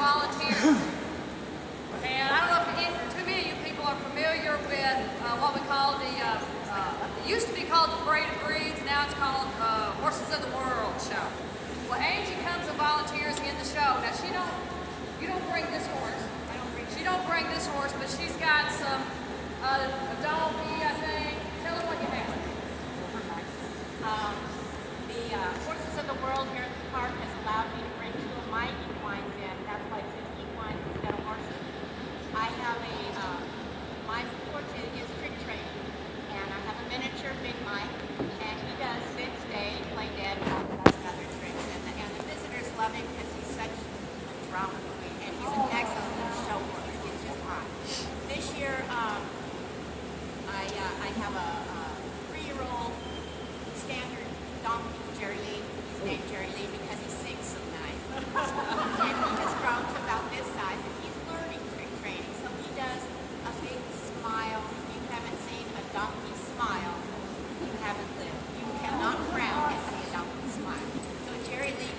volunteers. And I don't know if too many of you people are familiar with what we call it used to be called the Parade of Breeds, now it's called Horses of the World show. Well, Angie comes and volunteers in the show. Now you don't bring this horse. She don't bring this horse, but she's got some a donkey, I think. Tell her what you have. The Horses of the World here at the park has allowed me to bring two of my equines in. That's why it's equines instead of horses. I have my forte is trick training, and I have a miniature Big Mike, and he does sit, stay, play dead, and does other tricks. And the visitors love him because he's such a drama queen, and he's an excellent show horse. He's just hot. This year, I have a 3-year-old standard donkey, Jerry Lee. He's named Jerry Lee because he sings so nice. And he has grown to about this size, and he's learning trick training. So he does a big smile. If you haven't seen a donkey smile, you haven't lived. You cannot frown and see a donkey smile. So Jerry Lee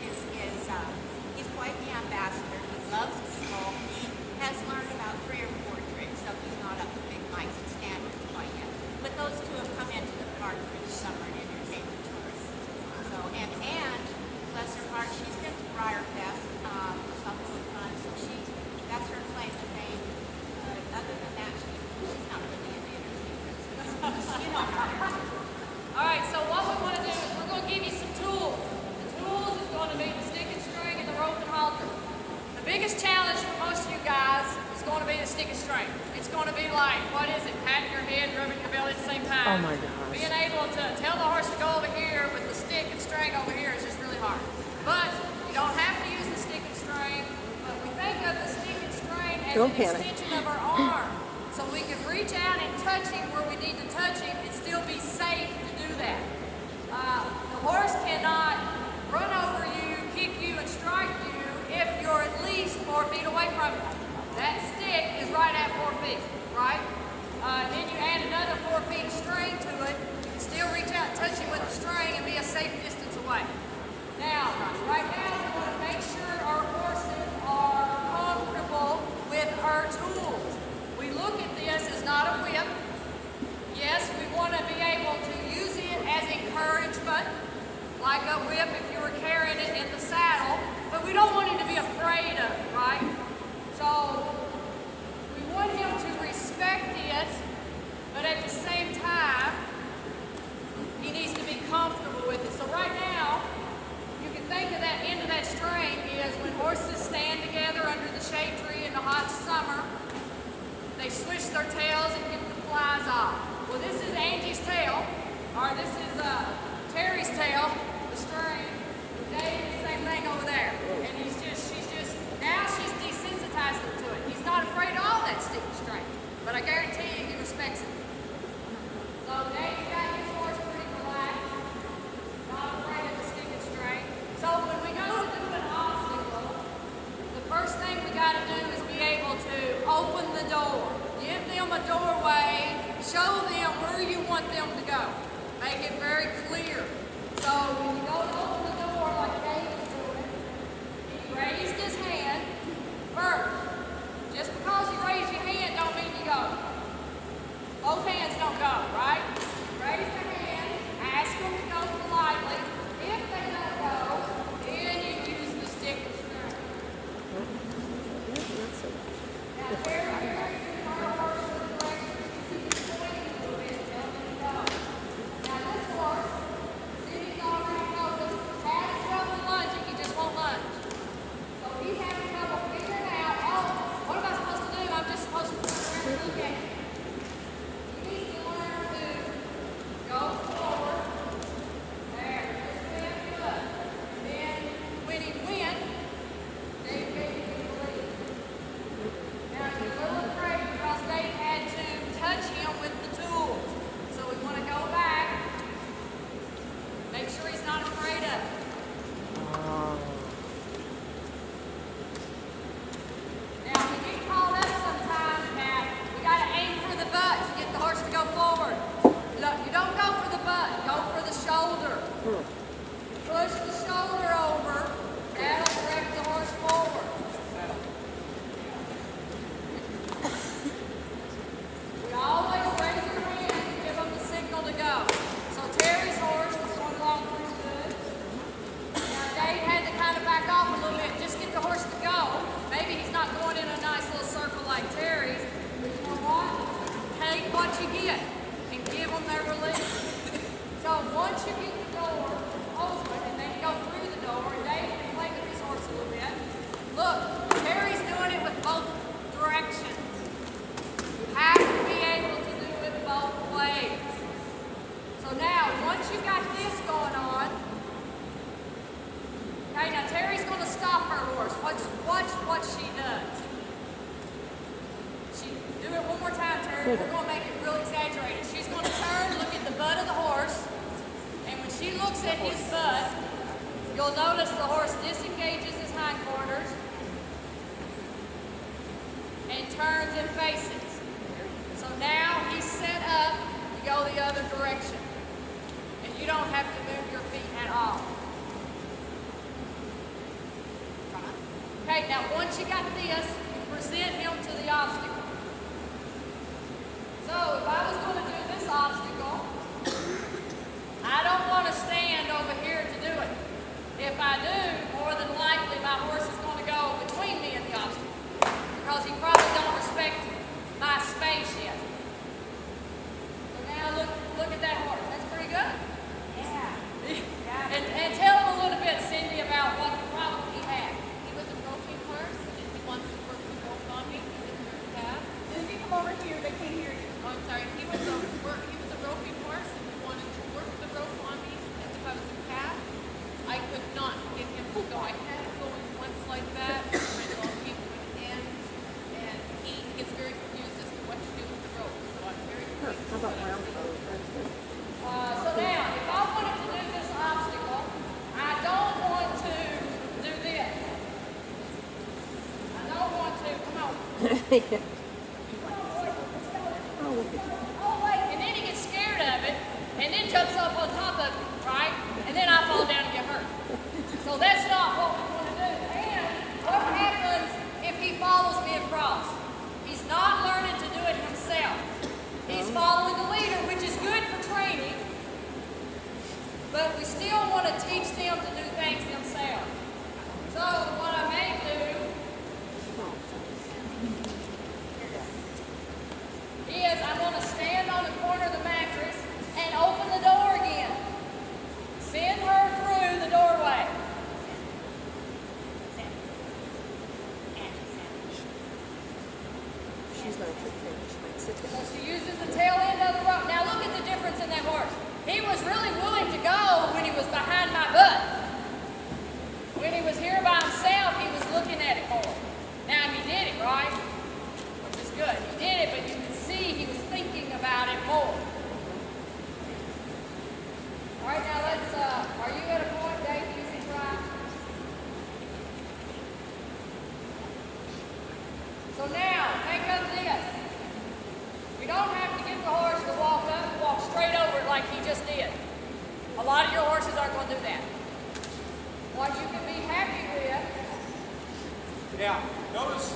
he's quite the ambassador. He loves to smoke. He has learned about 3 or 4 tricks, so he's not up to Big Mike's standards quite yet. But those two have come into the park for the summer and entertainment tours. So, and bless her heart, she's been to Briarfest a couple of times, so that's her claim to fame. Other than that, she's not really into entertainment. You know her. All right, so what we want to do is we're going to give you some tools. The tools is going to be the stick and string and the rope and halter. The biggest challenge for most of you guys is going to be the stick and string. It's going to be like, what is it, patting your head, rubbing your belly at the same time. Oh my gosh. Being able to tell the horse to go over here with the stick and string over here is just really hard. But you don't have to use the stick and string, but we think of the stick and string as an extension of our arm. So we can reach out and touch him where we need to touch him and still be safe to do that. The horse cannot run over you, kick you, and strike you if you're at least 4 feet away from him. That stick is right at 4 feet, right? Then you add another 4 feet of string to it. You can still reach out and touch him with the string and be a safe distance away. Now, right now we want to make sure our horses are comfortable with our tools. We look at this as not a whip. Yes, we want to be able to use it as encouragement, like a whip if you were carrying it in the saddle, but we don't want him to be afraid of it, right? So we want him to respect it, but at the same time, he needs to be comfortable with it. So right now, you can think of that end of that string is when horses stand together under the shade tree in the hot summer, they switch their tails and get the flies off. Well, this is Angie's tail, or this is Terry's tail, the string. Dave, the same thing over there. And now she's desensitized him to it. He's not afraid of all that stick and string, but I guarantee you he respects it. So Dave's got his horse pretty relaxed, not afraid of the stick and string. So when we go to do an obstacle, the first thing we got to do is be able to open the door. Give them a doorway, show them where you want them to go. Make it very clear. So when you go to open the door like Dave is doing, he raised his hand first. Just because you raise your hand don't mean you go. Both hands don't go, right? Raise your hand, ask them to go politely. If they don't go, then you use the stick and string. Now, very good horse with the legs, he's pointing a little bit, tell them to go. Now, this horse, see he's already noticed the horse to go. Maybe he's not going in a nice little circle like Terry's, but you know what? Take what you get and give them their release. So once you get the door open and then you go through the door, and Dave can play with his horse a little bit. Look, Terry's doing it with both directions. You have to be able to do it both ways. So now, once you got this going on, okay, now Terry's going to stop her horse. Watch what she does. Do it one more time, Terry. We're going to make it real exaggerated. She's going to turn, look at the butt of the horse, and when she looks at his butt, you'll notice the horse disengages his hindquarters and turns and faces. So now he's set up to go the other direction. And you don't have to move your feet at all. Okay, now once you got this, you present him to the obstacle. So if I was going to do this obstacle, I don't want to stand over here to do it. If I do, more than likely my horse is going to go between me and the obstacle because he probably don't respect my space yet. So now look at that horse. That's pretty good. Yeah. And tell him a little bit, Cindy, about what the problem he had. He was a roping horse, and he wants to work the rope on me. He's in her calf. Cindy, come over here. They can't hear you. Oh, I'm sorry. He was a roping horse, and he wanted to work the rope on me as if I was a calf. I could not get him to go. I had him going once like that, and all came to an end, and he gets very confused as to what to do with the rope. So I'm very confused. How about round pose? So now, if I wanted to do this obstacle, I don't want to do this. I don't want to. Come on. Oh, look at you. Oh, wait. And then he gets scared of it, and then jumps up on top of it, right? And then I fall down and get hurt. So that's not what we want to do. And what happens if he follows me across? He's not learning to do it himself. He's following the leader, which is good for training, but we still want to teach them to do things themselves. So what I may do is I'm going to stand on the corner of the mattress and open the door again. Send her through the doorway. She's not a trick fan. She might sit So down. she uses the tail end of the rope. Now look at the difference in that horse. He was really willing to go when he was behind my butt. When he was here by himself, he was looking at it more. Now he did it, right? Which is good. He did it, but you can see he was thinking about it more. All right, now let's, are you at a point, Dave, using right? So now, think of this. We don't have to get the horse to walk up and walk straight over it like he just did. A lot of your horses aren't going to do that. What you can be happy with. Now, notice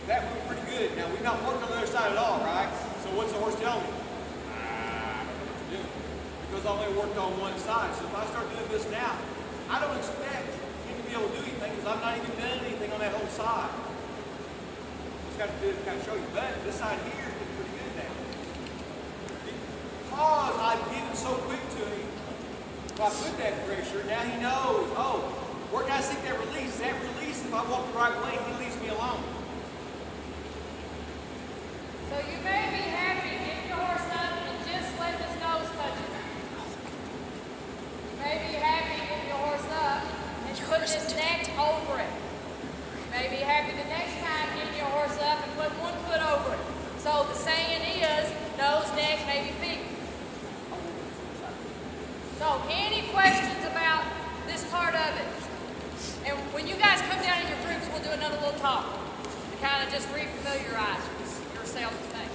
that moved pretty good. Now, we've not worked on the other side at all, right? So what's the horse telling me? I don't know what to do. Because I only worked on one side. So if I start doing this now, I don't expect him to be able to do anything because I've not even done anything on that whole side. Just got to do it to kind of show you. But this side here is pretty good now. Because I've given so quick to him, if I put that pressure, now he knows, oh, where can I seek that release? That release, if I walk the right way, he leaves me alone. So you may be happy, get your horse up and just let his nose touch it. You may be happy, get your horse up and put his neck over it. You may be happy the next time getting your horse up and put one foot over it. So the saying is, nose, neck, maybe feet. So any questions about this part of it? And when you guys come down in your groups, we'll do another little talk to kind of just refamiliarize yourselves with things.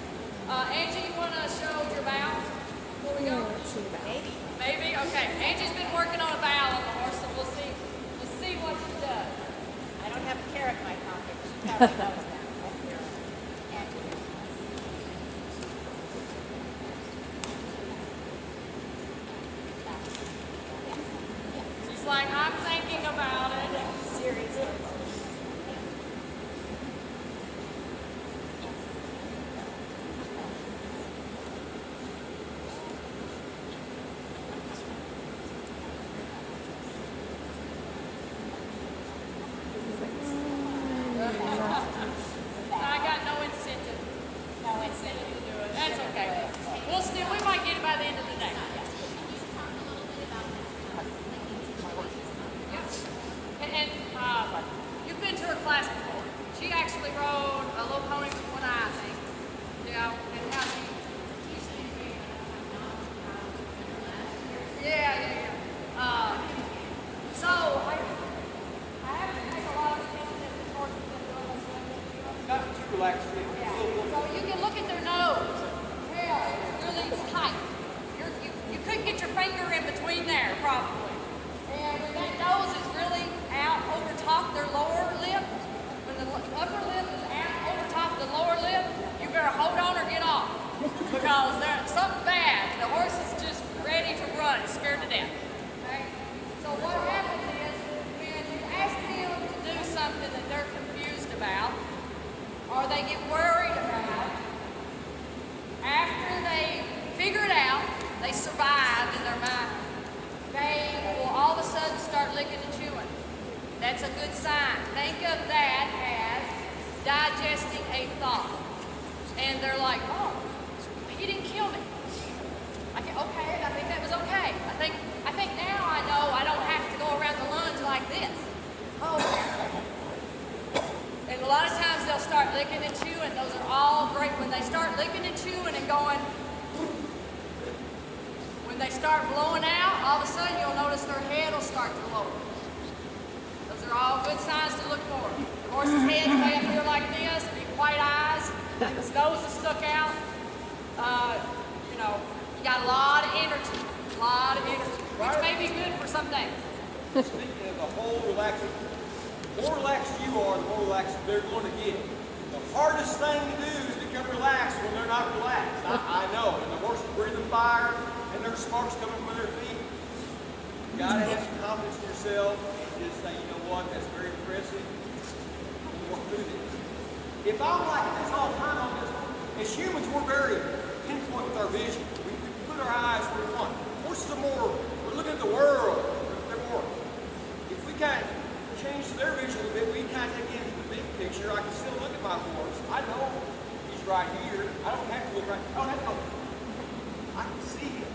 Angie, you want to show your bow before we go? Let's see about it. Maybe? Okay. Angie's been working on a bow on the horse, so we'll see what she does. I don't have a carrot in my pocket. She probably knows that. She's like, I'm thinking about it. Seriously. I got no incentive. No, it's To do it. That's okay. We might get it by the end of the day. And you've been to her class before. She actually rode a little pony with one eye, I think. Yeah, and how she. Yeah. So I have to take a lot of attention if this horse has been doing this. Not too relaxed. Yeah. So you can look at their nose. Yeah, it's really tight. You couldn't get your finger in between there, probably. And when that nose is really out over top their lower lip, when the upper lip is out over top the lower lip, you better hold on or get off. Because there's something bad. The horse is just ready to run, scared to death. Okay? So what happens is, when you ask them to do something that they're confused about, or they get worried about, after they figure it out, they survive in their mind, they will all of a sudden start licking and chewing. That's a good sign. Think of that as digesting a thought. And they're like, oh, he didn't kill me. Okay, I think that was okay. I think now I know I don't have to go around the lunge like this. Oh, okay. And a lot of times they'll start licking and chewing. Those are all great. When they start licking and chewing and going, when they start blowing out, all of a sudden you'll notice their head will start to lower. Those are all good signs to look for. The horse's head's way up here like this, big white eyes, his nose is stuck out. You got a lot of energy, which may be good for some days. Speaking of the whole relaxing, the more relaxed you are, the more relaxed they're going to get. The hardest thing to do is become relaxed when they're not relaxed. I know. And the horse is breathing fire, and there's sparks coming from their feet. You got to have some confidence in yourself and just say, you know what, that's very impressive. We'll do this. If I'm like this all the time on this, as humans, we're very pinpoint with our vision. We put our eyes where we want. Horses are more, we're looking at the world. They're more. If we kind of change their vision a little bit, we kind of take into the big picture. I can still look at my horse. I know he's right here. I don't have to look right. I don't have to go. I can see him.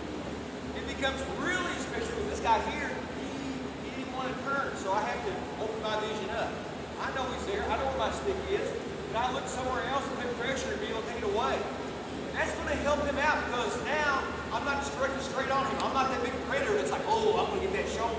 It becomes really special with this guy here. He didn't want to turn, so I have to open my vision up. I know he's there. I know where my stick is. But I look somewhere else and put pressure and be able to take it away. That's going to help him out because now I'm not just directing straight on him. I'm not that big predator that's like, oh, I'm going to get that shoulder.